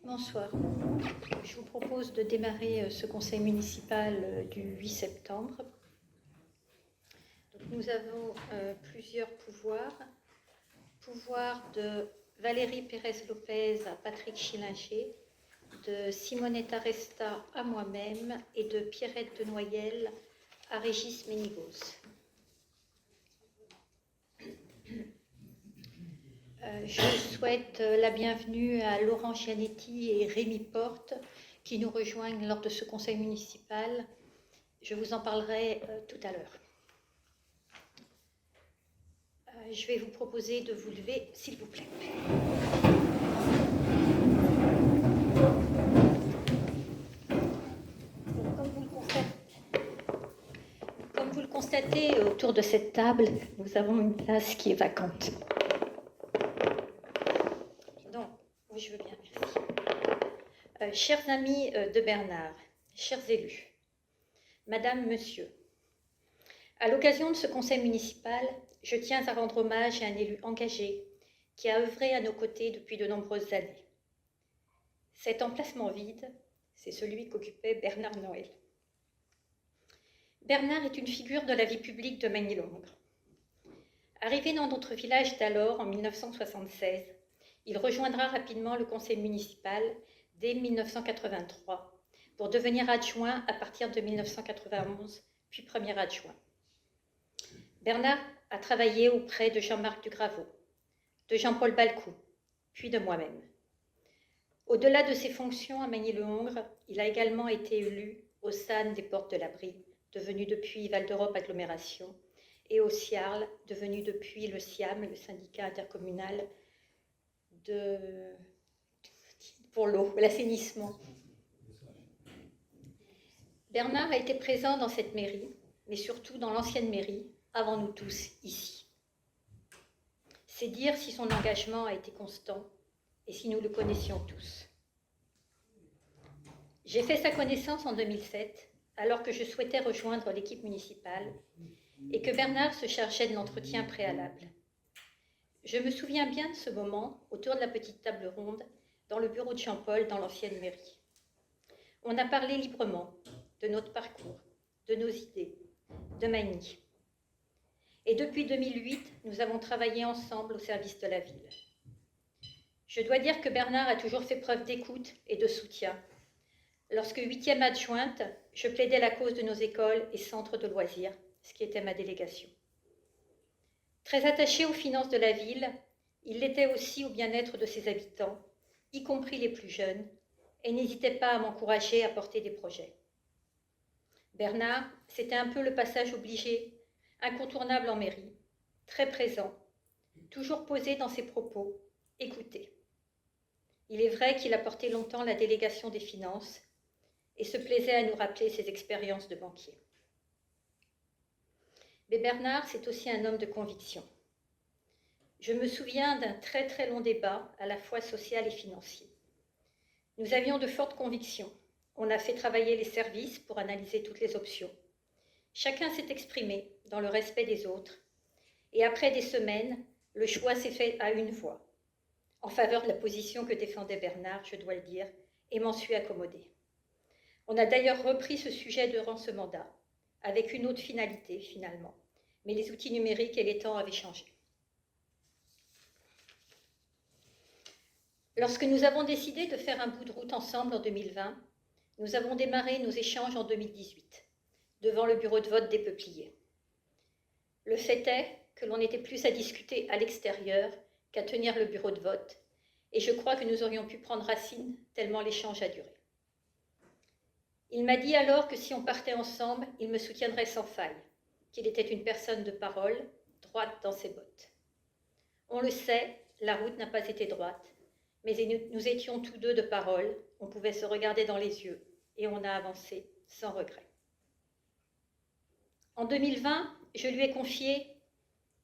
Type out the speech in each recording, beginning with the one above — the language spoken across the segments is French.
Bonsoir. Je vous propose de démarrer ce conseil municipal du 8 septembre. Donc, nous avons plusieurs pouvoirs. Pouvoir de Valérie Pérez-Lopez à Patrick Schillinger, de Simonetta Resta à moi-même et de Pierrette de Noyelles à Régis Ménigos. Je souhaite la bienvenue à Laurent Gianetti et Rémi Porte qui nous rejoignent lors de ce conseil municipal. Je vous en parlerai tout à l'heure. Je vais vous proposer de vous lever, s'il vous plaît. Comme vous le constatez, autour de cette table, nous avons une place qui est vacante. Donc, oui, je veux bien, merci. Chers amis de Bernard, chers élus, Madame, Monsieur, à l'occasion de ce conseil municipal, je tiens à rendre hommage à un élu engagé qui a œuvré à nos côtés depuis de nombreuses années. Cet emplacement vide, c'est celui qu'occupait Bernard Noël. Bernard est une figure de la vie publique de Magny-Longres. Arrivé dans notre village d'alors, en 1976, il rejoindra rapidement le conseil municipal dès 1983 pour devenir adjoint à partir de 1991, puis premier adjoint. Bernard a travaillé auprès de Jean-Marc Dugraveau, de Jean-Paul Balcou, puis de moi-même. Au-delà de ses fonctions à Magny-le-Hongre, il a également été élu au SAN des Portes de la Brie, devenu depuis Val d'Europe Agglomération, et au SIARL, devenu depuis le SIAM, le syndicat intercommunal pour l'eau, l'assainissement. Bernard a été présent dans cette mairie, mais surtout dans l'ancienne mairie, avant nous tous, ici. C'est dire si son engagement a été constant et si nous le connaissions tous. J'ai fait sa connaissance en 2007, alors que je souhaitais rejoindre l'équipe municipale et que Bernard se chargeait de l'entretien préalable. Je me souviens bien de ce moment, autour de la petite table ronde, dans le bureau de Jean-Paul, dans l'ancienne mairie. On a parlé librement de notre parcours, de nos idées, de Magny. Et depuis 2008, nous avons travaillé ensemble au service de la ville. Je dois dire que Bernard a toujours fait preuve d'écoute et de soutien. Lorsque 8e adjointe, je plaidais la cause de nos écoles et centres de loisirs, ce qui était ma délégation. Très attaché aux finances de la ville, il l'était aussi au bien-être de ses habitants, y compris les plus jeunes, et n'hésitait pas à m'encourager à porter des projets. Bernard, c'était un peu le passage obligé, incontournable en mairie, très présent, toujours posé dans ses propos, écouté. Il est vrai qu'il a porté longtemps la délégation des finances et se plaisait à nous rappeler ses expériences de banquier. Mais Bernard, c'est aussi un homme de conviction. Je me souviens d'un très très long débat, à la fois social et financier. Nous avions de fortes convictions. On a fait travailler les services pour analyser toutes les options. Chacun s'est exprimé dans le respect des autres. Et après des semaines, le choix s'est fait à une voix, en faveur de la position que défendait Bernard, je dois le dire, et m'en suis accommodée. On a d'ailleurs repris ce sujet durant ce mandat, avec une autre finalité finalement, mais les outils numériques et les temps avaient changé. Lorsque nous avons décidé de faire un bout de route ensemble en 2020, nous avons démarré nos échanges en 2018, devant le bureau de vote des Peupliers. Le fait est que l'on était plus à discuter à l'extérieur qu'à tenir le bureau de vote, et je crois que nous aurions pu prendre racine tellement l'échange a duré. Il m'a dit alors que si on partait ensemble, il me soutiendrait sans faille, qu'il était une personne de parole, droite dans ses bottes. On le sait, la route n'a pas été droite, mais nous étions tous deux de parole, on pouvait se regarder dans les yeux, et on a avancé sans regret. En 2020, je lui ai confié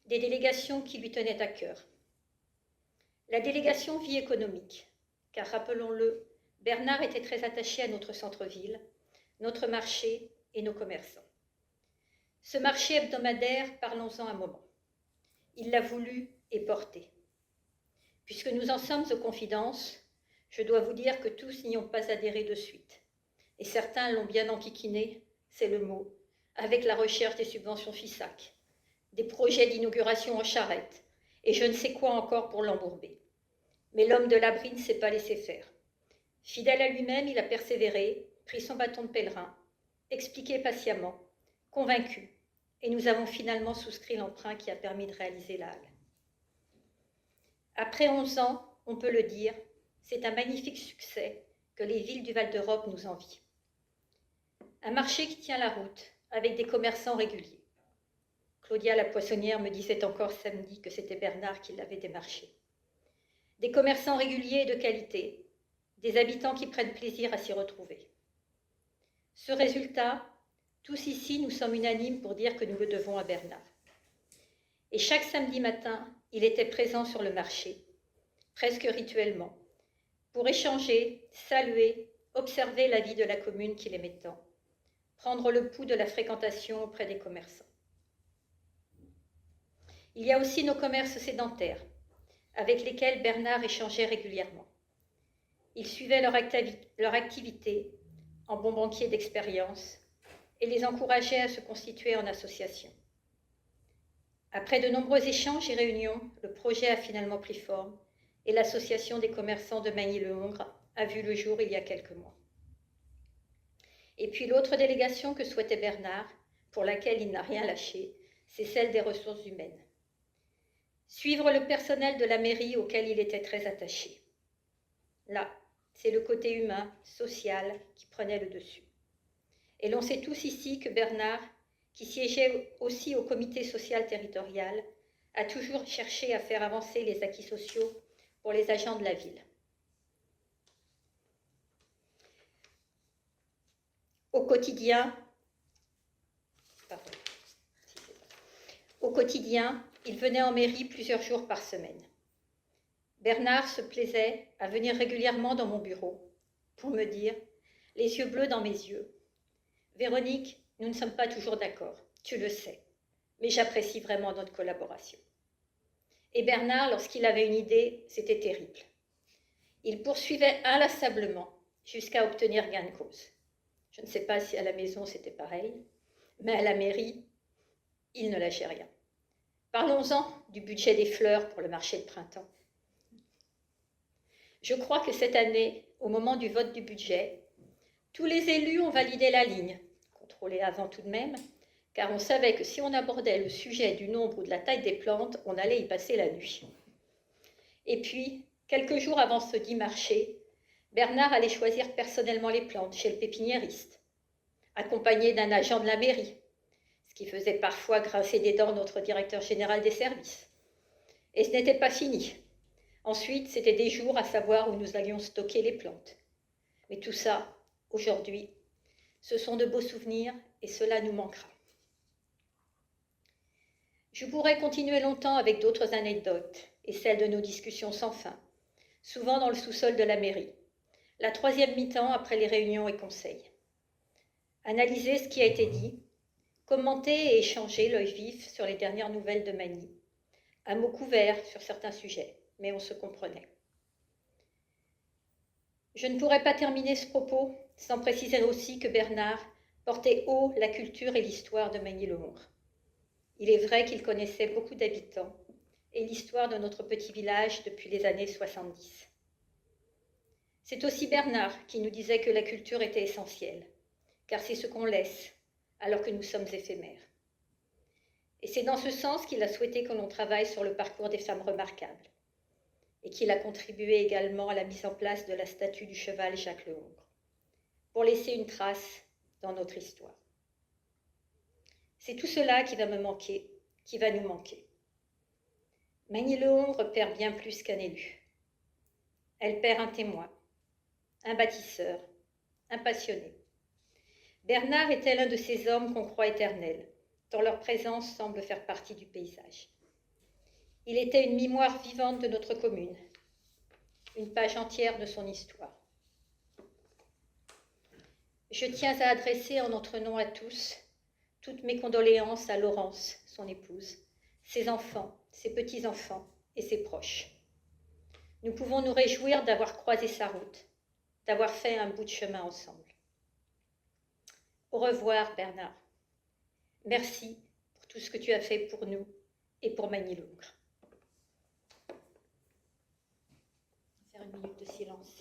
des délégations qui lui tenaient à cœur. La délégation vie économique, car rappelons-le, Bernard était très attaché à notre centre-ville, notre marché et nos commerçants. Ce marché hebdomadaire, parlons-en un moment. Il l'a voulu et porté. Puisque nous en sommes aux confidences, Je dois vous dire que tous n'y ont pas adhéré de suite. Et certains l'ont bien enquiquiné, c'est le mot, avec la recherche des subventions FISAC, des projets d'inauguration en charrette, et je ne sais quoi encore pour l'embourber. Mais l'homme de l'abri ne s'est pas laissé faire. Fidèle à lui-même, il a persévéré, pris son bâton de pèlerin, expliqué patiemment, convaincu, et nous avons finalement souscrit l'emprunt qui a permis de réaliser la halle. Après 11 ans, on peut le dire, c'est un magnifique succès que les villes du Val-d'Europe nous envient. Un marché qui tient la route, avec des commerçants réguliers. Claudia la poissonnière me disait encore samedi que c'était Bernard qui l'avait démarché. Des commerçants réguliers et de qualité, des habitants qui prennent plaisir à s'y retrouver. Ce résultat, tous ici, nous sommes unanimes pour dire que nous le devons à Bernard. Et chaque samedi matin, il était présent sur le marché, presque rituellement, pour échanger, saluer, observer la vie de la commune qu'il aimait tant, prendre le pouls de la fréquentation auprès des commerçants. Il y a aussi nos commerces sédentaires, avec lesquels Bernard échangeait régulièrement. Il suivait leur activité en bon banquier d'expérience et les encourageait à se constituer en association. Après de nombreux échanges et réunions, le projet a finalement pris forme et l'association des commerçants de Magny-le-Hongre a vu le jour il y a quelques mois. Et puis l'autre délégation que souhaitait Bernard, pour laquelle il n'a rien lâché, c'est celle des ressources humaines. Suivre le personnel de la mairie auquel il était très attaché. Là, c'est le côté humain, social, qui prenait le dessus. Et l'on sait tous ici que Bernard, qui siégeait aussi au comité social territorial, a toujours cherché à faire avancer les acquis sociaux pour les agents de la ville. Au quotidien, il venait en mairie plusieurs jours par semaine. Bernard se plaisait à venir régulièrement dans mon bureau pour me dire, les yeux bleus dans mes yeux, « Véronique, nous ne sommes pas toujours d'accord, tu le sais, mais j'apprécie vraiment notre collaboration. » Et Bernard, lorsqu'il avait une idée, c'était terrible. Il poursuivait inlassablement jusqu'à obtenir gain de cause. Je ne sais pas si à la maison c'était pareil, mais à la mairie, il ne lâchait rien. Parlons-en du budget des fleurs pour le marché de printemps. Je crois que cette année, au moment du vote du budget, tous les élus ont validé la ligne, contrôlée avant tout de même, car on savait que si on abordait le sujet du nombre ou de la taille des plantes, on allait y passer la nuit. Et puis, quelques jours avant ce dit marché, Bernard allait choisir personnellement les plantes chez le pépiniériste, accompagné d'un agent de la mairie, ce qui faisait parfois grincer des dents notre directeur général des services. Et ce n'était pas fini. Ensuite, c'était des jours à savoir où nous allions stocker les plantes. Mais tout ça, aujourd'hui, ce sont de beaux souvenirs et cela nous manquera. Je pourrais continuer longtemps avec d'autres anecdotes et celles de nos discussions sans fin, souvent dans le sous-sol de la mairie, la troisième mi-temps après les réunions et conseils. Analyser ce qui a été dit, commenter et échanger l'œil vif sur les dernières nouvelles de Magny, un mot couvert sur certains sujets, mais on se comprenait. Je ne pourrais pas terminer ce propos sans préciser aussi que Bernard portait haut la culture et l'histoire de Magny-le-Hongre. Il est vrai qu'il connaissait beaucoup d'habitants et l'histoire de notre petit village depuis les années 70. C'est aussi Bernard qui nous disait que la culture était essentielle, car c'est ce qu'on laisse alors que nous sommes éphémères. Et c'est dans ce sens qu'il a souhaité que l'on travaille sur le parcours des femmes remarquables et qu'il a contribué également à la mise en place de la statue du cheval Jacques le Hongre, pour laisser une trace dans notre histoire. C'est tout cela qui va me manquer, qui va nous manquer. Magny-le-Hongre perd bien plus qu'un élu. Elle perd un témoin, un bâtisseur, un passionné. Bernard était l'un de ces hommes qu'on croit éternels, dont leur présence semble faire partie du paysage. Il était une mémoire vivante de notre commune, une page entière de son histoire. Je tiens à adresser en notre nom à tous toutes mes condoléances à Laurence, son épouse, ses enfants, ses petits-enfants et ses proches. Nous pouvons nous réjouir d'avoir croisé sa route, d'avoir fait un bout de chemin ensemble. Au revoir, Bernard. Merci pour tout ce que tu as fait pour nous et pour Magny-Lougre. Faire une minute de silence.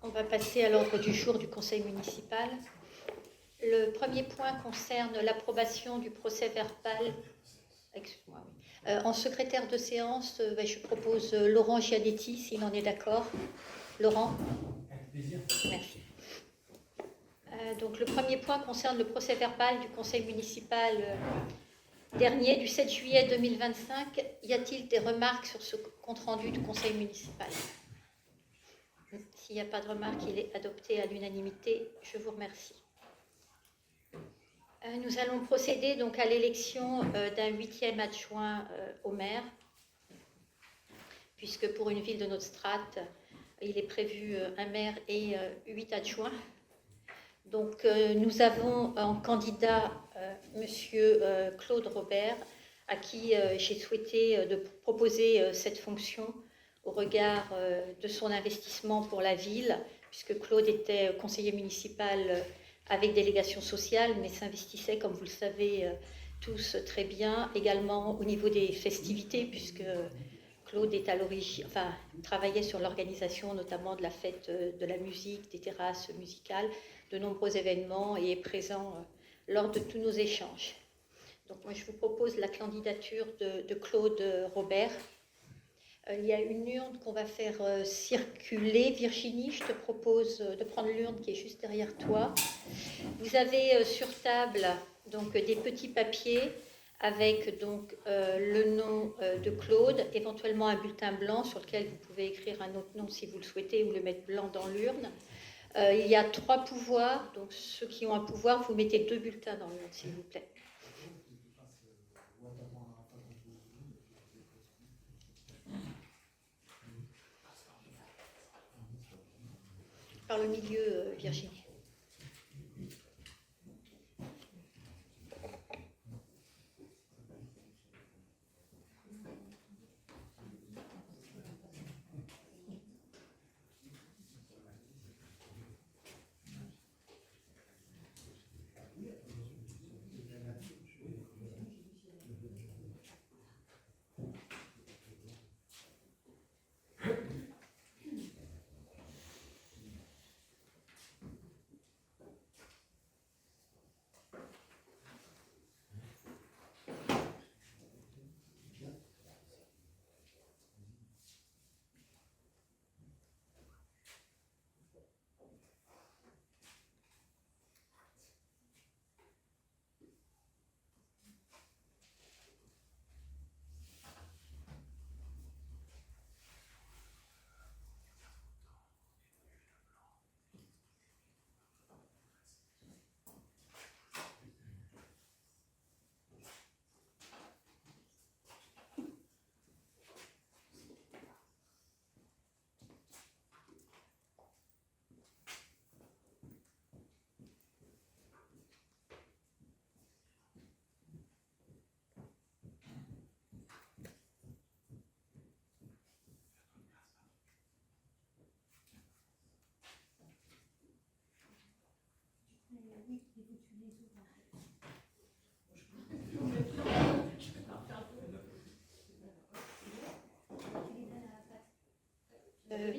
On va passer à l'ordre du jour du Conseil municipal. Le premier point concerne l'approbation du procès verbal. Excuse-moi, oui. En secrétaire de séance, je propose Laurent Gianetti, s'il en est d'accord. Laurent ? Avec plaisir. Merci. Donc le premier point concerne le procès verbal du Conseil municipal dernier du 7 juillet 2025. Y a-t-il des remarques sur ce compte-rendu du Conseil municipal ? S'il n'y a pas de remarques, il est adopté à l'unanimité. Je vous remercie. Nous allons procéder donc à l'élection d'un 8e adjoint au maire, puisque pour une ville de notre strate, il est prévu un maire et 8 adjoints. Donc nous avons en candidat Monsieur Claude Robert, à qui j'ai souhaité de proposer cette fonction au regard de son investissement pour la ville, puisque Claude était conseiller municipal avec délégation sociale, mais s'investissait, comme vous le savez tous très bien, également au niveau des festivités, puisque Claude est à l'origine, enfin, travaillait sur l'organisation notamment de la fête de la musique, des terrasses musicales, de nombreux événements et est présent lors de tous nos échanges. Donc moi je vous propose la candidature de Claude Robert. Il y a une urne qu'on va faire circuler. Virginie, je te propose de prendre l'urne qui est juste derrière toi. Vous avez sur table donc, des petits papiers avec donc, le nom de Claude, éventuellement un bulletin blanc sur lequel vous pouvez écrire un autre nom si vous le souhaitez ou le mettre blanc dans l'urne. Il y a 3 pouvoirs, donc ceux qui ont un pouvoir, vous mettez 2 bulletins dans l'urne s'il vous plaît. Par le milieu, Virginie.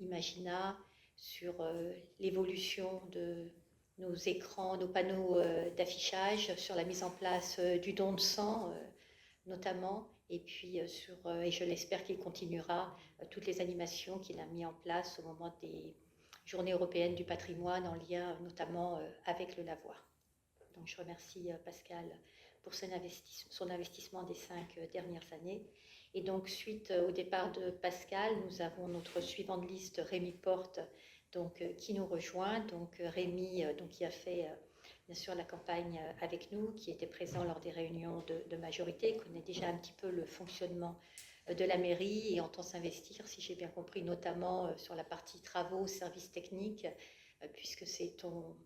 Imagina, sur l'évolution de nos écrans, nos panneaux d'affichage, sur la mise en place du don de sang notamment, et puis et je l'espère qu'il continuera toutes les animations qu'il a mis en place au moment des Journées européennes du patrimoine en lien notamment avec le lavoir. Donc je remercie Pascal pour son investissement des 5 dernières années. Et donc suite au départ de Pascal, nous avons notre suivant de liste, Rémi Porte, donc, qui nous rejoint. Donc Rémi, qui a fait bien sûr la campagne avec nous, qui était présent lors des réunions de majorité, connaît déjà un petit peu le fonctionnement de la mairie et entend s'investir, si j'ai bien compris, notamment sur la partie travaux, services techniques, puisque c'est ton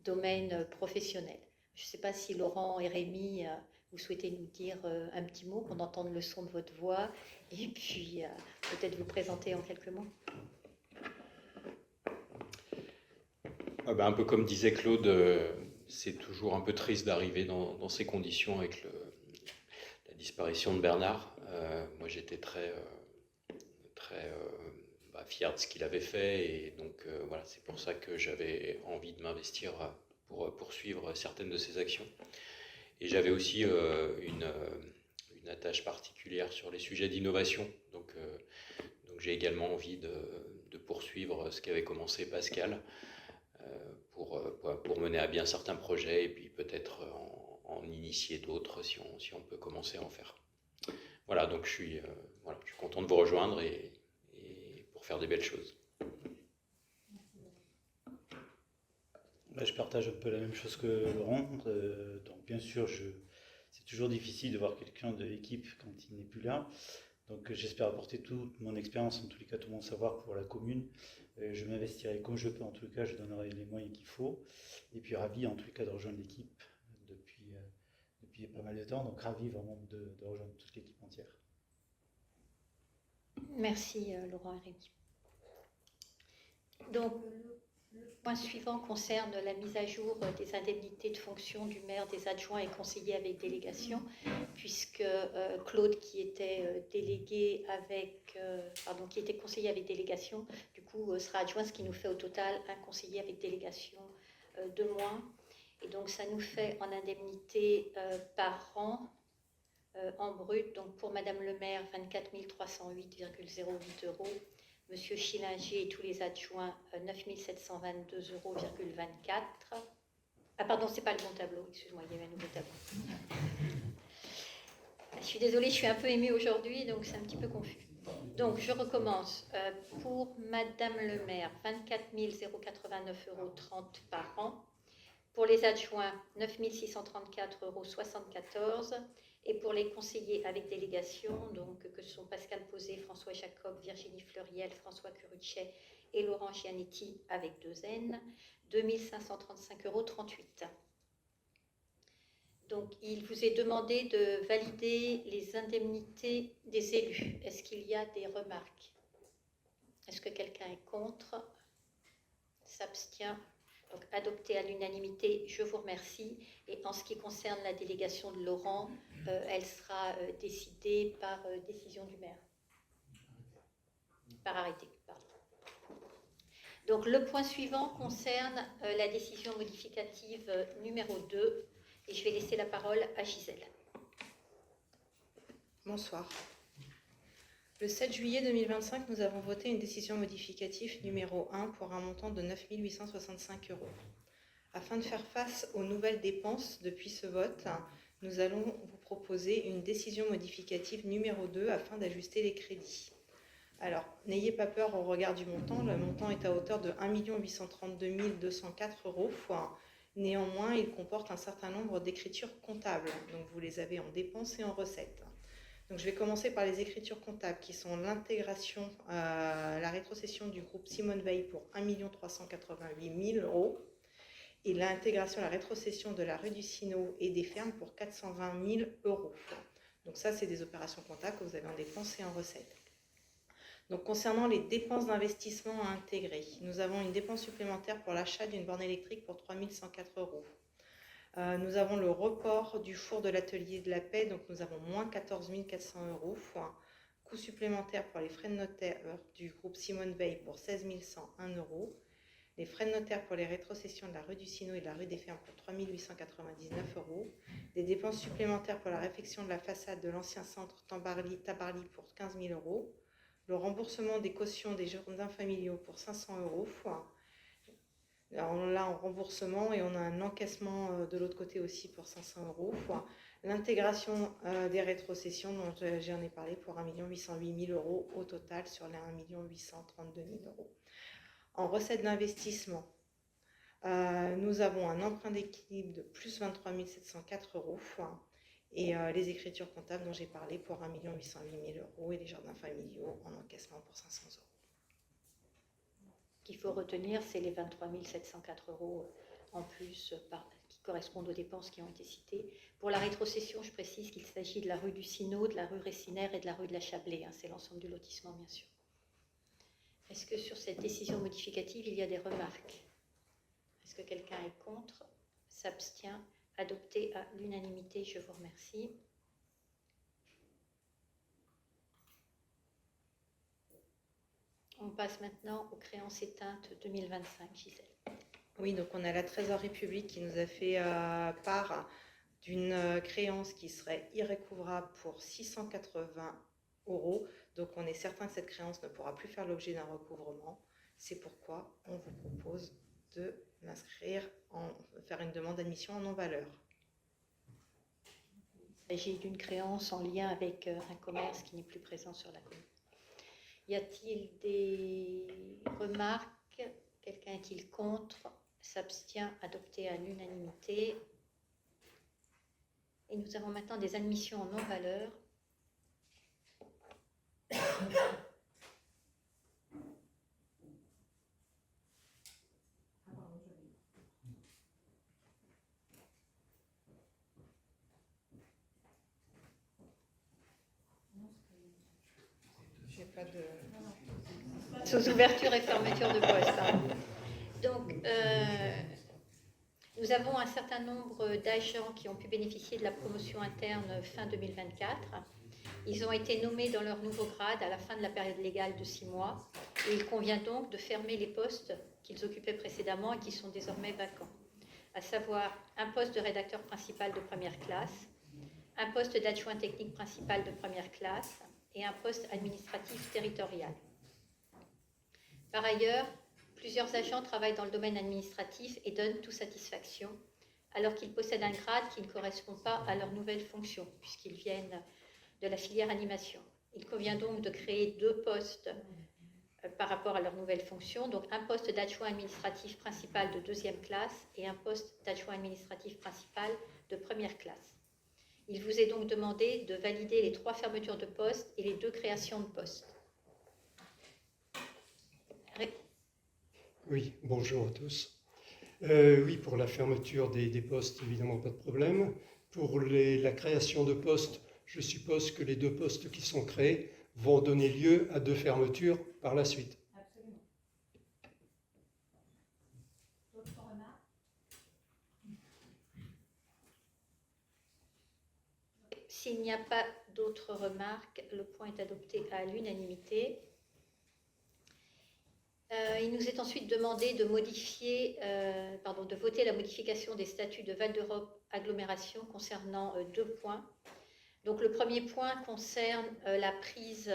domaine professionnel. Je ne sais pas si Laurent et Rémi, vous souhaitez nous dire un petit mot, qu'on entende le son de votre voix, et puis peut-être vous présenter en quelques mots. Un peu comme disait Claude, c'est toujours un peu triste d'arriver dans ces conditions avec la disparition de Bernard. Moi j'étais très fier de ce qu'il avait fait, et donc voilà, c'est pour ça que j'avais envie de m'investir pour poursuivre certaines de ses actions. Et j'avais aussi une attache particulière sur les sujets d'innovation, donc j'ai également envie de poursuivre ce qu'avait commencé Pascal pour mener à bien certains projets, et puis peut-être en initier d'autres si on peut commencer à en faire. Voilà, donc je suis content de vous rejoindre et pour faire des belles choses. Je partage un peu la même chose que Laurent. Donc bien sûr, c'est toujours difficile de voir quelqu'un de l'équipe quand il n'est plus là. Donc j'espère apporter toute mon expérience, en tous les cas tout mon savoir pour la commune. Je m'investirai comme je peux, en tous les cas je donnerai les moyens qu'il faut. Et puis ravi en tous les cas de rejoindre l'équipe depuis pas mal de temps. Donc ravi vraiment de rejoindre toute l'équipe entière. Merci Laurent et Rémi. Donc, le point suivant concerne la mise à jour des indemnités de fonction du maire, des adjoints et conseillers avec délégation, puisque Claude, qui était qui était conseiller avec délégation, du coup sera adjoint, ce qui nous fait au total un conseiller avec délégation de moins. Et donc ça nous fait en indemnité par an, en brut, donc pour Madame le maire, 24 308,08 €. Monsieur Schillinger et tous les adjoints, 9 722,24 €. Ah pardon, c'est pas le bon tableau, excuse-moi, il y avait un nouveau tableau. Je suis désolée, je suis un peu émue aujourd'hui, donc c'est un petit peu confus. Donc je recommence. Pour Madame le maire, 24 089,30 € par an. Pour les adjoints, 9 634,74 €. Et pour les conseillers avec délégation, donc que sont Pascal Posé, François Jacob, Virginie Fleuriel, François Curuchet et Laurent Gianetti avec 2 N, 2 535,38 €. Donc il vous est demandé de valider les indemnités des élus. Est-ce qu'il y a des remarques? Est-ce que quelqu'un est contre? S'abstient? Donc adopté à l'unanimité, je vous remercie. Et en ce qui concerne la délégation de Laurent, elle sera décidée par décision du maire. Par arrêté, pardon. Donc le point suivant concerne la décision modificative numéro 2. Et je vais laisser la parole à Gisèle. Bonsoir. Le 7 juillet 2025, nous avons voté une décision modificative numéro 1 pour un montant de 9 865 €. Afin de faire face aux nouvelles dépenses depuis ce vote, nous allons vous proposer une décision modificative numéro 2 afin d'ajuster les crédits. Alors, n'ayez pas peur au regard du montant. Le montant est à hauteur de 1 832 204 €. Néanmoins, il comporte un certain nombre d'écritures comptables. Donc, vous les avez en dépenses et en recettes. Donc, je vais commencer par les écritures comptables qui sont l'intégration, la rétrocession du groupe Simone Veil pour 1 388 000 € et l'intégration, la rétrocession de la rue du Sino et des fermes pour 420 000 €. Donc ça, c'est des opérations comptables que vous avez en dépenses et en recettes. Donc concernant les dépenses d'investissement à intégrer, nous avons une dépense supplémentaire pour l'achat d'une borne électrique pour 3 104 €. Nous avons le report du four de l'atelier de la paix, donc nous avons moins 14 400 €, Coût supplémentaire pour les frais de notaire du groupe Simone Veil pour 16 101 €. Les frais de notaire pour les rétrocessions de la rue du Sino et de la rue des Fermes pour 3 899 €. Des dépenses supplémentaires pour la réfection de la façade de l'ancien centre Tabarly pour 15 000 €. Le remboursement des cautions des jardins familiaux pour 500 €. Alors là, en remboursement, et on a un encaissement de l'autre côté aussi pour 500 €. L'intégration des rétrocessions dont j'en ai parlé pour 1 808 000 € au total sur les 1 832 000 €. En recettes d'investissement, nous avons un emprunt d'équilibre de plus 23 704 €. Et les écritures comptables dont j'ai parlé pour 1 808 000 € et les jardins familiaux en encaissement pour 500 €. Ce qu'il faut retenir, c'est les 23 704 € en plus qui correspondent aux dépenses qui ont été citées. Pour la rétrocession, je précise qu'il s'agit de la rue du Sino, de la rue Récinaire et de la rue de la Chablée. C'est l'ensemble du lotissement, bien sûr. Est-ce que sur cette décision modificative, il y a des remarques? Est-ce que quelqu'un est contre? S'abstient? Adopté à l'unanimité, je vous remercie. On passe maintenant aux créances éteintes 2025, Gisèle. Oui, donc on a la Trésorerie publique qui nous a fait part d'une créance qui serait irrécouvrable pour 680 €. Donc on est certain que cette créance ne pourra plus faire l'objet d'un recouvrement. C'est pourquoi on vous propose de faire une demande d'admission en non-valeur. Il s'agit d'une créance en lien avec un commerce qui n'est plus présent sur la commune. Y a-t-il des remarques? Quelqu'un est-il contre? S'abstient? Adopté à l'unanimité. Et nous avons maintenant des admissions en non-valeur. J'ai pas de... Sous ouverture et fermeture de poste. Donc, nous avons un certain nombre d'agents qui ont pu bénéficier de la promotion interne fin 2024. Ils ont été nommés dans leur nouveau grade à la fin de la période légale de 6 mois. Et il convient donc de fermer les postes qu'ils occupaient précédemment et qui sont désormais vacants. À savoir un poste de rédacteur principal de première classe, un poste d'adjoint technique principal de première classe et un poste administratif territorial. Par ailleurs, plusieurs agents travaillent dans le domaine administratif et donnent toute satisfaction, alors qu'ils possèdent un grade qui ne correspond pas à leur nouvelle fonction, puisqu'ils viennent de la filière animation. Il convient donc de créer 2 postes par rapport à leur nouvelle fonction, donc un poste d'adjoint administratif principal de 2e classe et un poste d'adjoint administratif principal de première classe. Il vous est donc demandé de valider les 3 fermetures de postes et les 2 créations de postes. Oui, bonjour à tous. Oui, pour la fermeture des postes, évidemment, pas de problème. Pour la création de postes, je suppose que les 2 postes qui sont créés vont donner lieu à 2 fermetures par la suite. Absolument. D'autres remarques? S'il n'y a pas d'autres remarques, le point est adopté à l'unanimité. Il nous est ensuite demandé de de voter la modification des statuts de Val d'Europe Agglomération concernant 2 points. Donc le premier point concerne la prise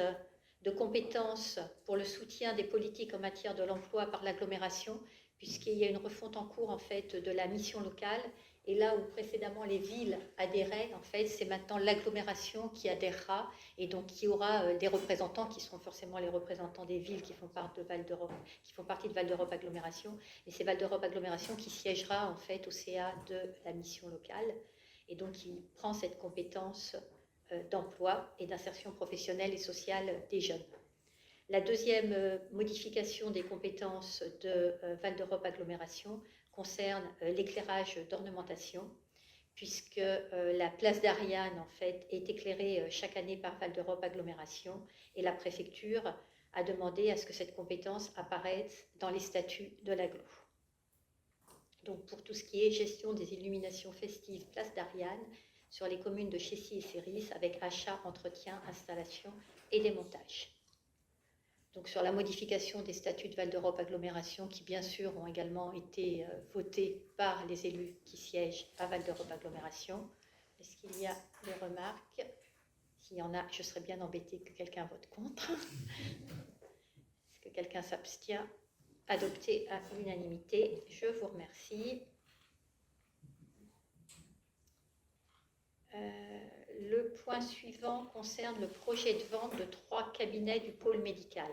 de compétences pour le soutien des politiques en matière de l'emploi par l'agglomération, puisqu'il y a une refonte en cours en fait de la mission locale. Et là où précédemment les villes adhéraient, en fait, c'est maintenant l'agglomération qui adhérera et donc qui aura des représentants qui seront forcément les représentants des villes qui font partie de Val d'Europe Agglomération. Et c'est Val d'Europe Agglomération qui siégera en fait au CA de la mission locale et donc qui prend cette compétence d'emploi et d'insertion professionnelle et sociale des jeunes. La deuxième modification des compétences de Val d'Europe Agglomération concerne l'éclairage d'ornementation, puisque la place d'Ariane en fait, est éclairée chaque année par Val d'Europe Agglomération et la préfecture a demandé à ce que cette compétence apparaisse dans les statuts de l'agglo. Donc pour tout ce qui est gestion des illuminations festives place d'Ariane, sur les communes de Chécy et Céris avec achat, entretien, installation et démontage. Donc sur la modification des statuts de Val d'Europe Agglomération qui bien sûr ont également été votés par les élus qui siègent à Val d'Europe Agglomération. Est-ce qu'il y a des remarques? S'il y en a, je serais bien embêtée que quelqu'un vote contre. Est-ce que quelqu'un s'abstient? Adopté à l'unanimité. Je vous remercie. Le point suivant concerne le projet de vente de 3 cabinets du pôle médical.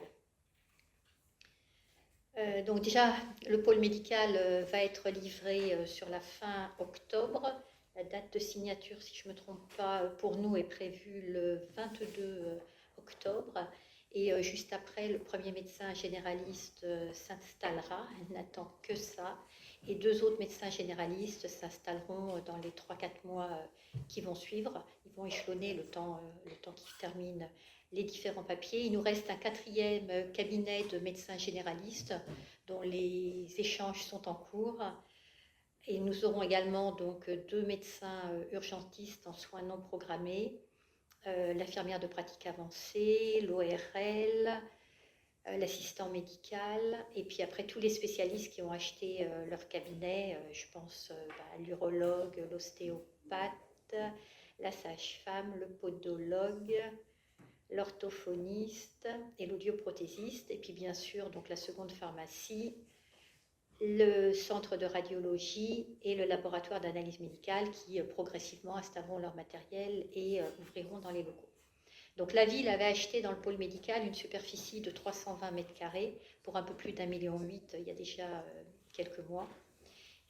Donc déjà, le pôle médical va être livré sur la fin octobre. La date de signature, si je ne me trompe pas, pour nous est prévue le 22 octobre. Et juste après, le premier médecin généraliste s'installera. Elle n'attend que ça. Et 2 autres médecins généralistes s'installeront dans les 3-4 mois qui vont suivre. Ils vont échelonner le temps qu'ils terminent les différents papiers. Il nous reste un 4e cabinet de médecins généralistes dont les échanges sont en cours. Et nous aurons également donc 2 médecins urgentistes en soins non programmés, l'infirmière de pratique avancée, l'ORL, l'assistant médical, et puis après tous les spécialistes qui ont acheté leur cabinet, je pense à l'urologue, l'ostéopathe, la sage-femme, le podologue, l'orthophoniste et l'audioprothésiste, et puis bien sûr donc la seconde pharmacie, le centre de radiologie et le laboratoire d'analyse médicale qui progressivement installeront leur matériel et ouvriront dans les locaux. Donc la ville avait acheté dans le pôle médical une superficie de 320 mètres carrés pour un peu plus d'1,8 million il y a déjà quelques mois.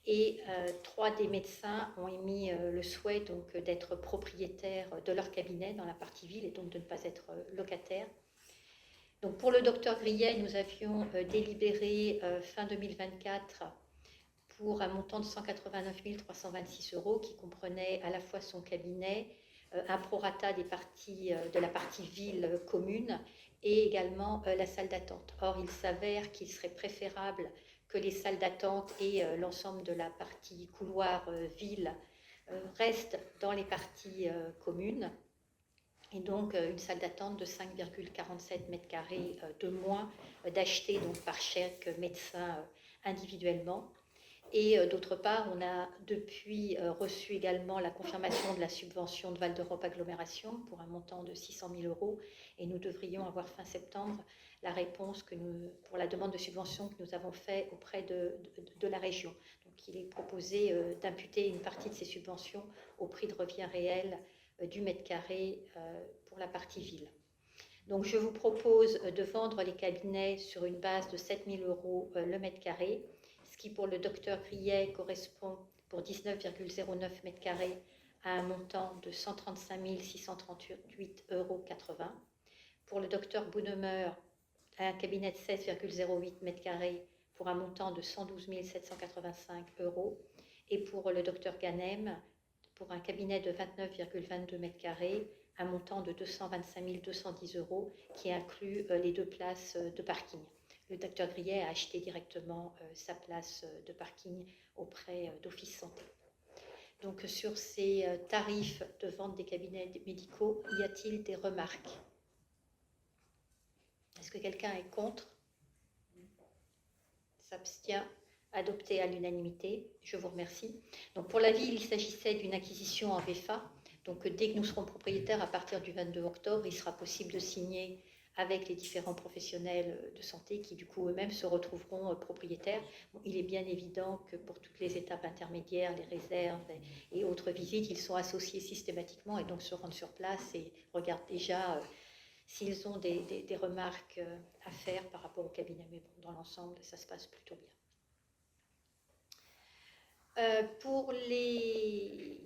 Et 3 des médecins ont émis le souhait donc d'être propriétaires de leur cabinet dans la partie ville et donc de ne pas être locataires. Donc pour le docteur Grillet, nous avions délibéré fin 2024 pour un montant de 189 326 € qui comprenait à la fois son cabinet, un prorata de la partie ville commune et également la salle d'attente. Or, il s'avère qu'il serait préférable que les salles d'attente et l'ensemble de la partie couloir ville restent dans les parties communes. Et donc, une salle d'attente de 5,47 mètres carrés de moins d'acheter donc par chaque médecin individuellement. Et d'autre part, on a depuis reçu également la confirmation de la subvention de Val d'Europe Agglomération pour un montant de 600 000 € et nous devrions avoir fin septembre la réponse pour la demande de subvention que nous avons faite auprès de la région. Donc il est proposé d'imputer une partie de ces subventions au prix de revient réel du mètre carré pour la partie ville. Donc je vous propose de vendre les cabinets sur une base de 7 000 € le mètre carré, ce qui pour le docteur Grillet correspond pour 19,09 mètres carrés à un montant de 135 638,80 €. Pour le docteur Bounemeur, un cabinet de 16,08 mètres carrés pour un montant de 112 785 €. Et pour le docteur Ganem, pour un cabinet de 29,22 mètres carrés, un montant de 225 210 € qui inclut les 2 places de parking. Le docteur Grillet a acheté directement sa place de parking auprès d'Office Santé. Donc sur ces tarifs de vente des cabinets médicaux, y a-t-il des remarques? Est-ce que quelqu'un est contre? S'abstient? Adopté à l'unanimité. Je vous remercie. Donc pour la ville, il s'agissait d'une acquisition en VFA. Donc dès que nous serons propriétaires, à partir du 22 octobre, il sera possible de signer avec les différents professionnels de santé qui du coup eux-mêmes se retrouveront propriétaires. Bon, il est bien évident que pour toutes les étapes intermédiaires, les réserves et autres visites, ils sont associés systématiquement et donc se rendent sur place et regardent déjà s'ils ont des remarques à faire par rapport au cabinet. Mais bon, dans l'ensemble, ça se passe plutôt bien. Pour les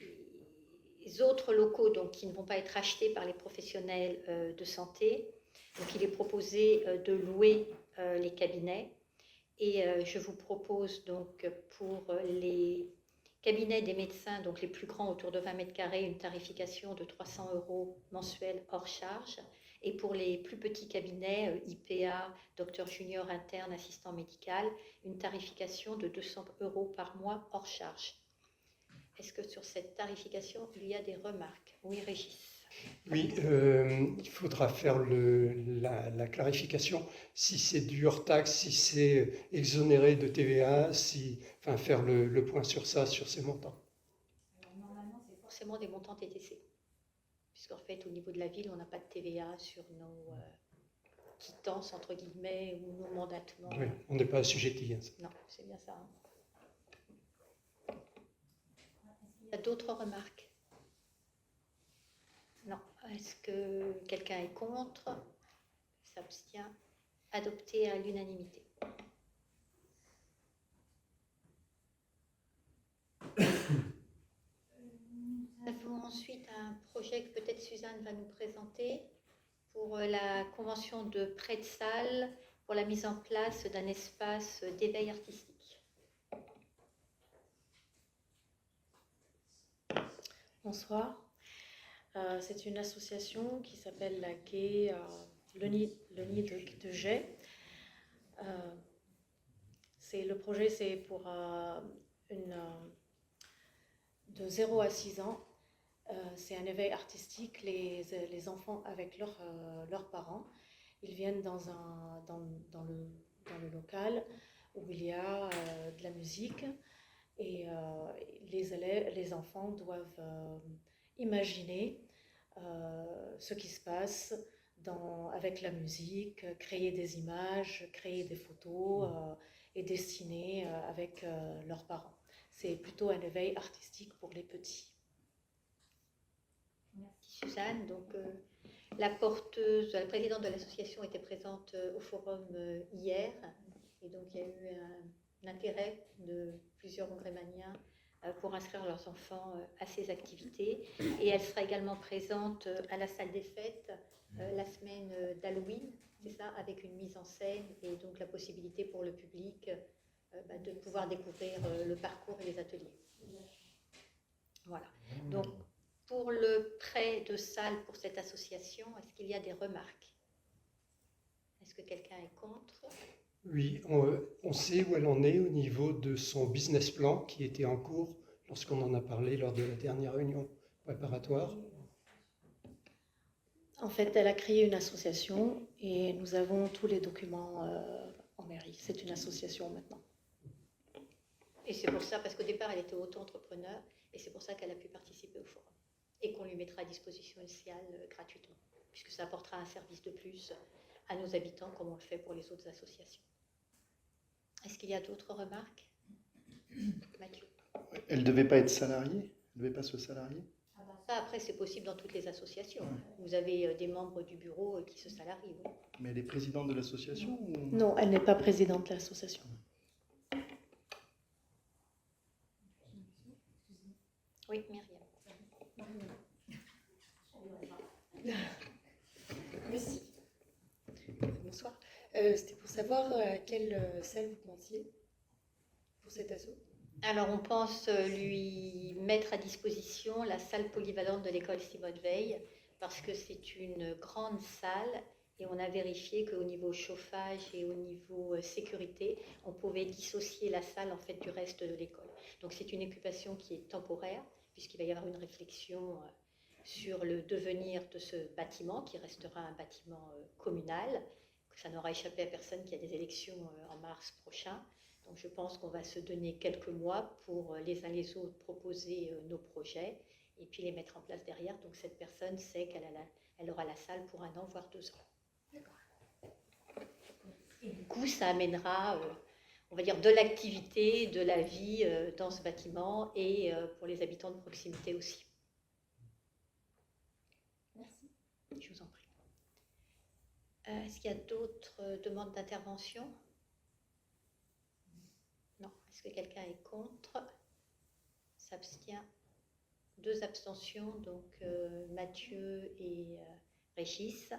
autres locaux donc, qui ne vont pas être achetés par les professionnels de santé, donc il est proposé de louer les cabinets et je vous propose donc pour les cabinets des médecins, donc les plus grands autour de 20 mètres carrés, une tarification de 300 € mensuels hors charge. Et pour les plus petits cabinets, IPA, docteur junior interne, assistant médical, une tarification de 200 € par mois hors charge. est-ce que sur cette tarification, il y a des remarques? Oui, Régis. Oui, il faudra faire la clarification si c'est du hors-taxe, si c'est exonéré de TVA, enfin faire le point sur ça, sur ces montants. Alors, normalement, c'est forcément des montants TTC. Puisqu'en fait, au niveau de la ville, on n'a pas de TVA sur nos quittances, entre guillemets, ou nos mandatements. Oui, on n'est pas assujetti à ça. Non, c'est bien ça. Il y a d'autres remarques? Non. Est-ce que quelqu'un est contre? S'abstient? Adopté à l'unanimité. Nous avons ensuite un projet que peut-être Suzanne va nous présenter pour la convention de prêt de salle pour la mise en place d'un espace d'éveil artistique. Bonsoir. C'est une association qui s'appelle la Quai, le nid de Jais. Le projet, c'est pour de 0 à 6 ans. C'est un éveil artistique, les enfants avec leurs parents. Ils viennent dans le local où il y a de la musique et les enfants doivent imaginer ce qui se passe avec la musique, créer des images, créer des photos et dessiner avec leurs parents. C'est plutôt un éveil artistique pour les petits. Merci Suzanne. Donc, la présidente de l'association était présente au forum hier, et donc il y a eu un intérêt de plusieurs hongrémaniens pour inscrire leurs enfants à ces activités. Et elle sera également présente à la salle des fêtes la semaine d'Halloween, c'est ça, avec une mise en scène et donc la possibilité pour le public de pouvoir découvrir le parcours et les ateliers. Voilà. Donc, pour le prêt de salle pour cette association, est-ce qu'il y a des remarques? Est-ce que quelqu'un est contre? Oui, on sait où elle en est au niveau de son business plan qui était en cours lorsqu'on en a parlé lors de la dernière réunion préparatoire. En fait, elle a créé une association et nous avons tous les documents en mairie. C'est une association maintenant. Et c'est pour ça, parce qu'au départ, elle était auto-entrepreneur, et c'est pour ça qu'elle a pu participer au forum. Et qu'on lui mettra à disposition une salle gratuitement, puisque ça apportera un service de plus à nos habitants, comme on le fait pour les autres associations. Est-ce qu'il y a d'autres remarques? Mathieu? Elle ne devait pas être salariée? Elle ne devait pas se salarier? Ça, après, c'est possible dans toutes les associations. Vous avez des membres du bureau qui se salarient. Oui. Mais elle est présidente de l'association ou... Non, elle n'est pas présidente de l'association. Oui, Myriam. Merci. Bonsoir. C'était pour savoir à quelle salle vous pensiez pour cet assaut. Alors, on pense lui mettre à disposition la salle polyvalente de l'école Simone Veil, parce que c'est une grande salle et on a vérifié qu'au niveau chauffage et au niveau sécurité, on pouvait dissocier la salle en fait du reste de l'école. Donc, c'est une occupation qui est temporaire, puisqu'il va y avoir une réflexion sur le devenir de ce bâtiment, qui restera un bâtiment communal, que ça n'aura échappé à personne qu'il y a des élections en mars prochain. Donc je pense qu'on va se donner quelques mois pour les uns les autres proposer nos projets et puis les mettre en place derrière. Donc cette personne sait qu'elle aura la salle pour 1 an, voire 2 ans. Et du coup, ça amènera, on va dire, de l'activité, de la vie dans ce bâtiment et pour les habitants de proximité aussi. Merci. Je vous en prie. Est-ce qu'il y a d'autres demandes d'intervention? Non. Est-ce que quelqu'un est contre? S'abstient? 2 abstentions, donc Mathieu et Régis.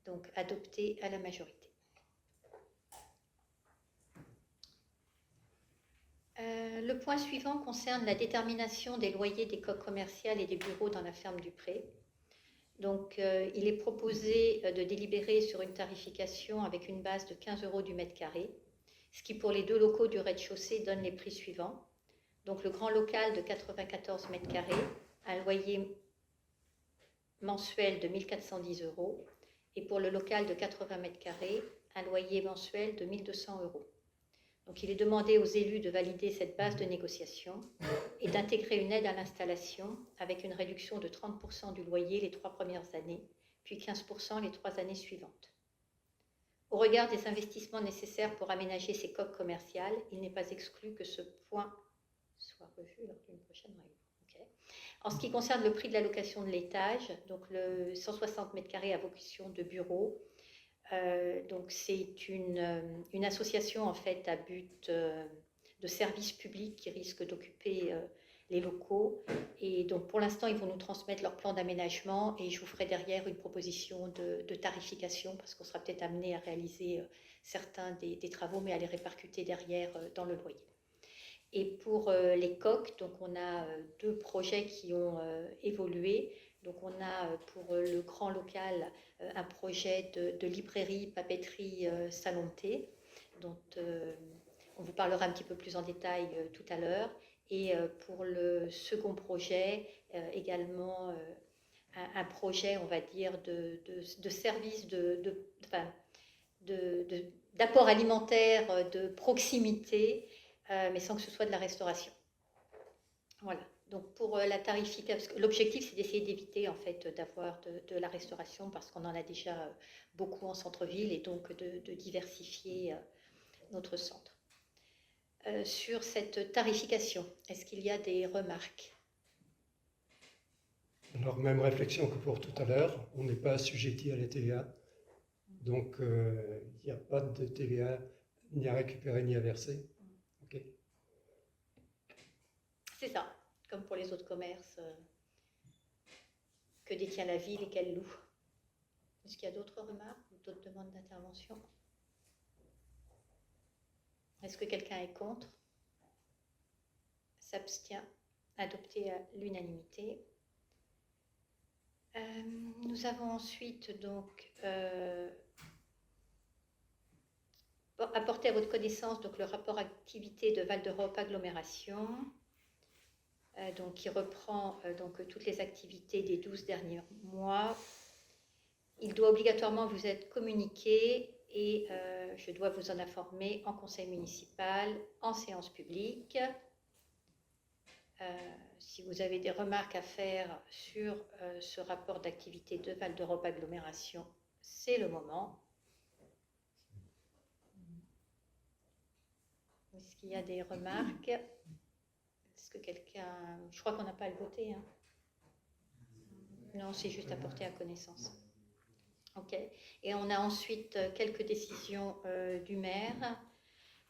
Donc adopté à la majorité. Le point suivant concerne la détermination des loyers des coques commerciales et des bureaux dans la ferme du Pré. Donc, il est proposé de délibérer sur une tarification avec une base de 15 € du mètre carré, ce qui pour les 2 locaux du rez-de-chaussée donne les prix suivants. Donc le grand local de 94 mètres carrés, un loyer mensuel de 1 410 €. Et pour le local de 80 mètres carrés, un loyer mensuel de 1 200 €. Donc il est demandé aux élus de valider cette base de négociation et d'intégrer une aide à l'installation avec une réduction de 30% du loyer les 3 premières années, puis 15% les 3 années suivantes. Au regard des investissements nécessaires pour aménager ces coques commerciales, il n'est pas exclu que ce point soit revu lors d'une prochaine réunion. Okay. En ce qui concerne le prix de la location de l'étage, donc le 160 mètres carrés à vocation de bureau, donc c'est une association en fait à but de service public qui risque d'occuper les locaux, et donc pour l'instant ils vont nous transmettre leur plan d'aménagement et je vous ferai derrière une proposition de tarification parce qu'on sera peut-être amené à réaliser certains des travaux mais à les répercuter derrière dans le loyer. Et pour les coques, donc on a 2 projets qui ont évolué. Donc on a pour le grand local un projet de librairie, papeterie, salon de thé, dont on vous parlera un petit peu plus en détail tout à l'heure. Et pour le second projet, également un projet, on va dire, de service d'apport alimentaire de proximité, mais sans que ce soit de la restauration. Voilà. Donc pour la tarification, l'objectif c'est d'essayer d'éviter en fait d'avoir de la restauration parce qu'on en a déjà beaucoup en centre-ville et donc de diversifier notre centre. Sur cette tarification, est-ce qu'il y a des remarques? Alors, même réflexion que pour tout à l'heure, on n'est pas assujetti à la TVA, donc il n'y a pas de TVA ni à récupérer ni à verser. Okay. C'est ça, comme pour les autres commerces que détient la ville et qu'elle loue. Est-ce qu'il y a d'autres remarques ou d'autres demandes d'intervention? Est-ce que quelqu'un est contre? S'abstient? Adopté à l'unanimité. Nous avons ensuite donc apporté à votre connaissance donc, le rapport activité de Val d'Europe Agglomération, donc, qui reprend donc, toutes les activités des 12 derniers mois. Il doit obligatoirement vous être communiqué et je dois vous en informer en conseil municipal, en séance publique. Si vous avez des remarques à faire sur ce rapport d'activité de Val d'Europe Agglomération, c'est le moment. Est-ce qu'il y a des remarques? Est-ce que quelqu'un... Je crois qu'on n'a pas à le voter. Hein? Non, c'est juste à porter à connaissance. Ok. Et on a ensuite quelques décisions du maire,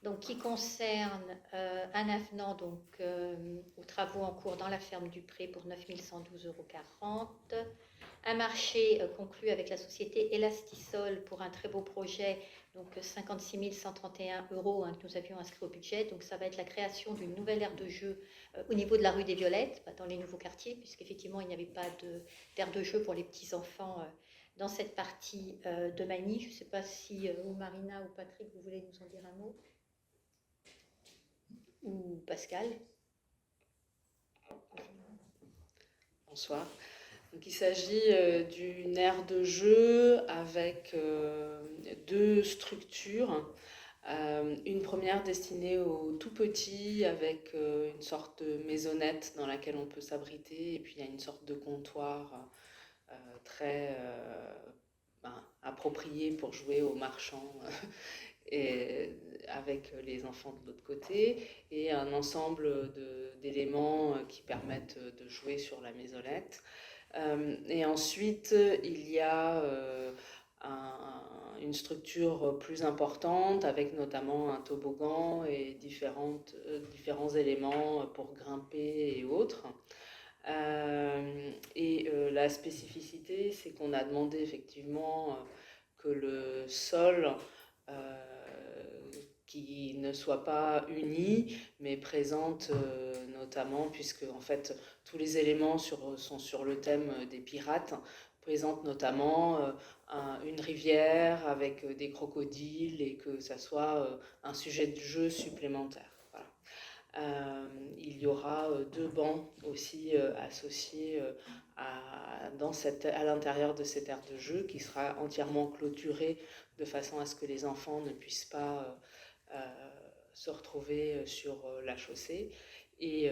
donc, qui concernent un avenant donc, aux travaux en cours dans la ferme du Pré pour 9 112,40 €, un marché conclu avec la société Elastisol pour un très beau projet, donc 56 131 € que nous avions inscrit au budget. Donc ça va être la création d'une nouvelle aire de jeu au niveau de la rue des Violettes, dans les nouveaux quartiers, puisqu'effectivement il n'y avait pas d'aire de jeu pour les petits-enfants dans cette partie de Magny. Je ne sais pas si ou Marina ou Patrick, vous voulez nous en dire un mot? Ou Pascal? Bonsoir. Donc, il s'agit d'une aire de jeu avec 2 structures. Une première destinée aux tout petits avec une sorte de maisonnette dans laquelle on peut s'abriter, et puis il y a une sorte de comptoir très approprié pour jouer aux marchands et avec les enfants de l'autre côté, et un ensemble d'éléments qui permettent de jouer sur la maisonnette. Et ensuite, il y a une structure plus importante avec notamment un toboggan et différents éléments pour grimper et autres. La spécificité, c'est qu'on a demandé effectivement que le sol qui ne soit pas uni, mais présente notamment, puisque en fait tous les éléments sont sur le thème des pirates, présente notamment une rivière avec des crocodiles, et que ça soit un sujet de jeu supplémentaire. Voilà. Il y aura 2 bancs aussi associés à l'intérieur de cette aire de jeu qui sera entièrement clôturée de façon à ce que les enfants ne puissent pas se retrouver sur la chaussée. Et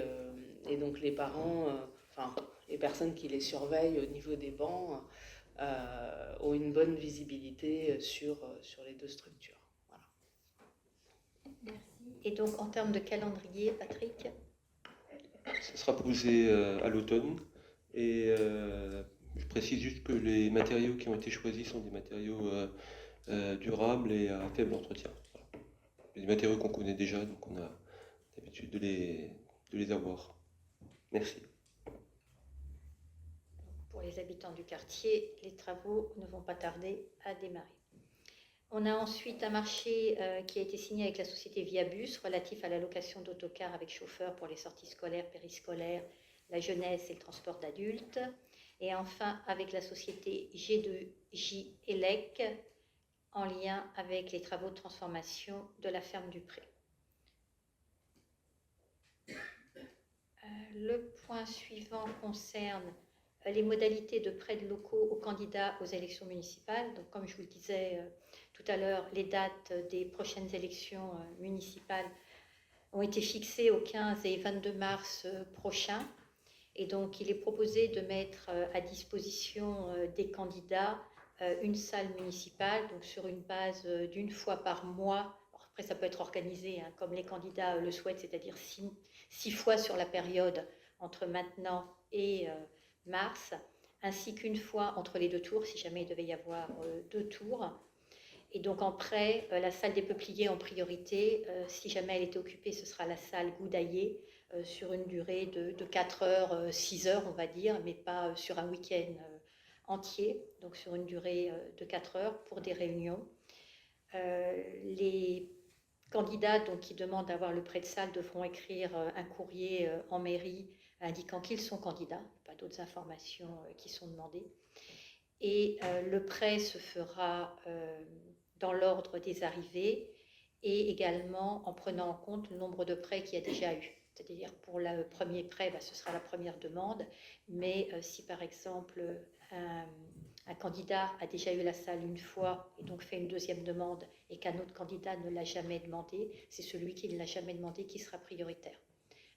donc les parents, les personnes qui les surveillent au niveau des bancs ont une bonne visibilité sur les 2 structures. Voilà. Merci. Et donc en termes de calendrier, Patrick? Ça sera posé à l'automne. Et je précise juste que les matériaux qui ont été choisis sont des matériaux durables et à faible entretien. Voilà. Des matériaux qu'on connaît déjà, donc on a l'habitude de les avoir. Merci. Pour les habitants du quartier, les travaux ne vont pas tarder à démarrer. On a ensuite un marché qui a été signé avec la société Viabus relatif à la location d'autocars avec chauffeur pour les sorties scolaires, périscolaires, la jeunesse et le transport d'adultes. Et enfin avec la société G2J Elec en lien avec les travaux de transformation de la ferme du Pré. Le point suivant concerne les modalités de prêt de locaux aux candidats aux élections municipales. Donc, comme je vous le disais tout à l'heure, les dates des prochaines élections municipales ont été fixées au 15 et 22 mars prochains. Et donc, il est proposé de mettre à disposition des candidats une salle municipale, donc sur une base d'1 fois par mois. Alors, après, ça peut être organisé comme les candidats le souhaitent, c'est-à-dire 6 fois sur la période entre maintenant et mars, ainsi qu'1 fois entre les 2 tours, si jamais il devait y avoir 2 tours. Et donc en prêt, la salle des Peupliers en priorité, si jamais elle était occupée, ce sera la salle Goudaillé, sur une durée de 4 heures, 6 heures on va dire, mais pas sur un week-end entier, donc sur une durée de 4 heures pour des réunions. Les candidats donc, qui demandent à avoir le prêt de salle devront écrire un courrier en mairie indiquant qu'ils sont candidats, pas d'autres informations qui sont demandées. Et le prêt se fera dans l'ordre des arrivées et également en prenant en compte le nombre de prêts qu'il y a déjà eu. C'est-à-dire pour le premier prêt, ce sera la première demande, mais si par exemple un candidat a déjà eu la salle 1 fois et donc fait une 2e demande et qu'un autre candidat ne l'a jamais demandé, c'est celui qui ne l'a jamais demandé qui sera prioritaire.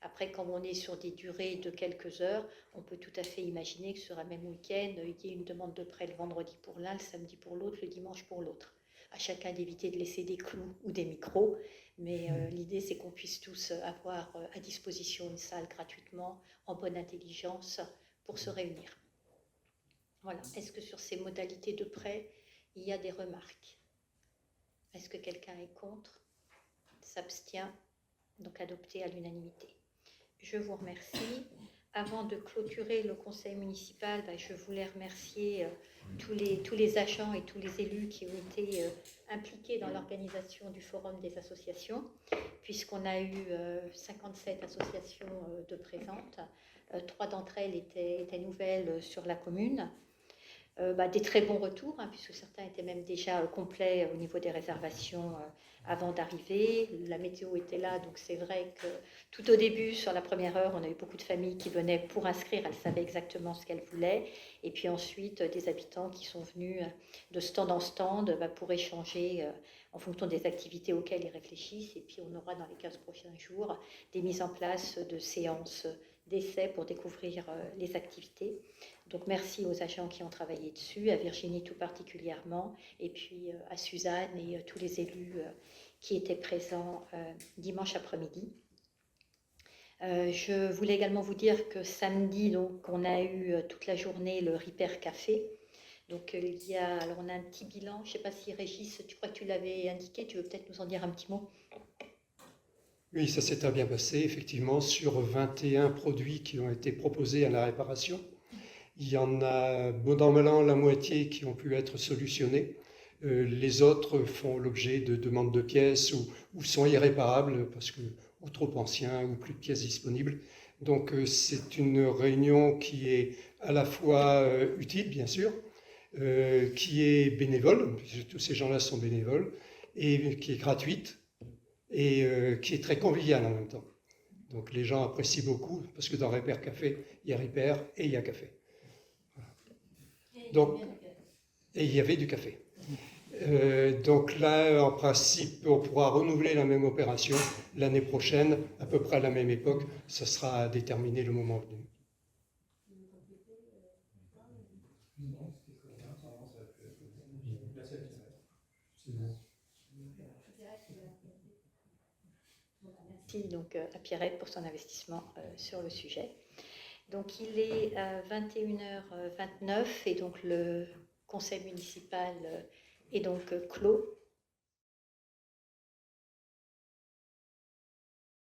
Après, quand on est sur des durées de quelques heures, on peut tout à fait imaginer que sur un même week-end, il y ait une demande de prêt le vendredi pour l'un, le samedi pour l'autre, le dimanche pour l'autre. À chacun d'éviter de laisser des clous ou des micros, mais l'idée c'est qu'on puisse tous avoir à disposition une salle gratuitement, en bonne intelligence, pour se réunir. Voilà. Est-ce que sur ces modalités de prêt, il y a des remarques? Est-ce que quelqu'un est contre? S'abstient? Donc adopté à l'unanimité. Je vous remercie. Avant de clôturer le conseil municipal, je voulais remercier tous les agents et tous les élus qui ont été impliqués dans l'organisation du forum des associations, puisqu'on a eu 57 associations de présentes. 3 d'entre elles étaient nouvelles sur la commune. Des très bons retours, puisque certains étaient même déjà complets au niveau des réservations avant d'arriver. La météo était là, donc c'est vrai que tout au début, sur la première heure, on a eu beaucoup de familles qui venaient pour inscrire, elles savaient exactement ce qu'elles voulaient. Et puis ensuite, des habitants qui sont venus de stand en stand pour échanger en fonction des activités auxquelles ils réfléchissent. Et puis on aura dans les 15 prochains jours des mises en place de séances d'essais pour découvrir les activités. Donc merci aux agents qui ont travaillé dessus, à Virginie tout particulièrement, et puis à Suzanne et tous les élus qui étaient présents dimanche après-midi. Je voulais également vous dire que samedi, donc, on a eu toute la journée le Ripper Café. Donc alors on a un petit bilan, je ne sais pas si Régis, tu crois que tu l'avais indiqué, tu veux peut-être nous en dire un petit mot? Oui, ça s'est très bien passé, effectivement, sur 21 produits qui ont été proposés à la réparation. Il y en a, bon an, mal an, la moitié qui ont pu être solutionnés. Les autres font l'objet de demandes de pièces ou sont irréparables parce que ou trop anciens ou plus de pièces disponibles. Donc c'est une réunion qui est à la fois utile, bien sûr, qui est bénévole, puisque tous ces gens-là sont bénévoles, et qui est gratuite, et qui est très conviviale en même temps. Donc les gens apprécient beaucoup, parce que dans Repair Café, il y a Repair et il y a café. Donc, et il y avait du café. Donc là, en principe, on pourra renouveler la même opération l'année prochaine, à peu près à la même époque. Ça sera à déterminer le moment venu. Merci donc à Pierrette pour son investissement sur le sujet. Donc il est 21h29 et donc le conseil municipal est donc clos.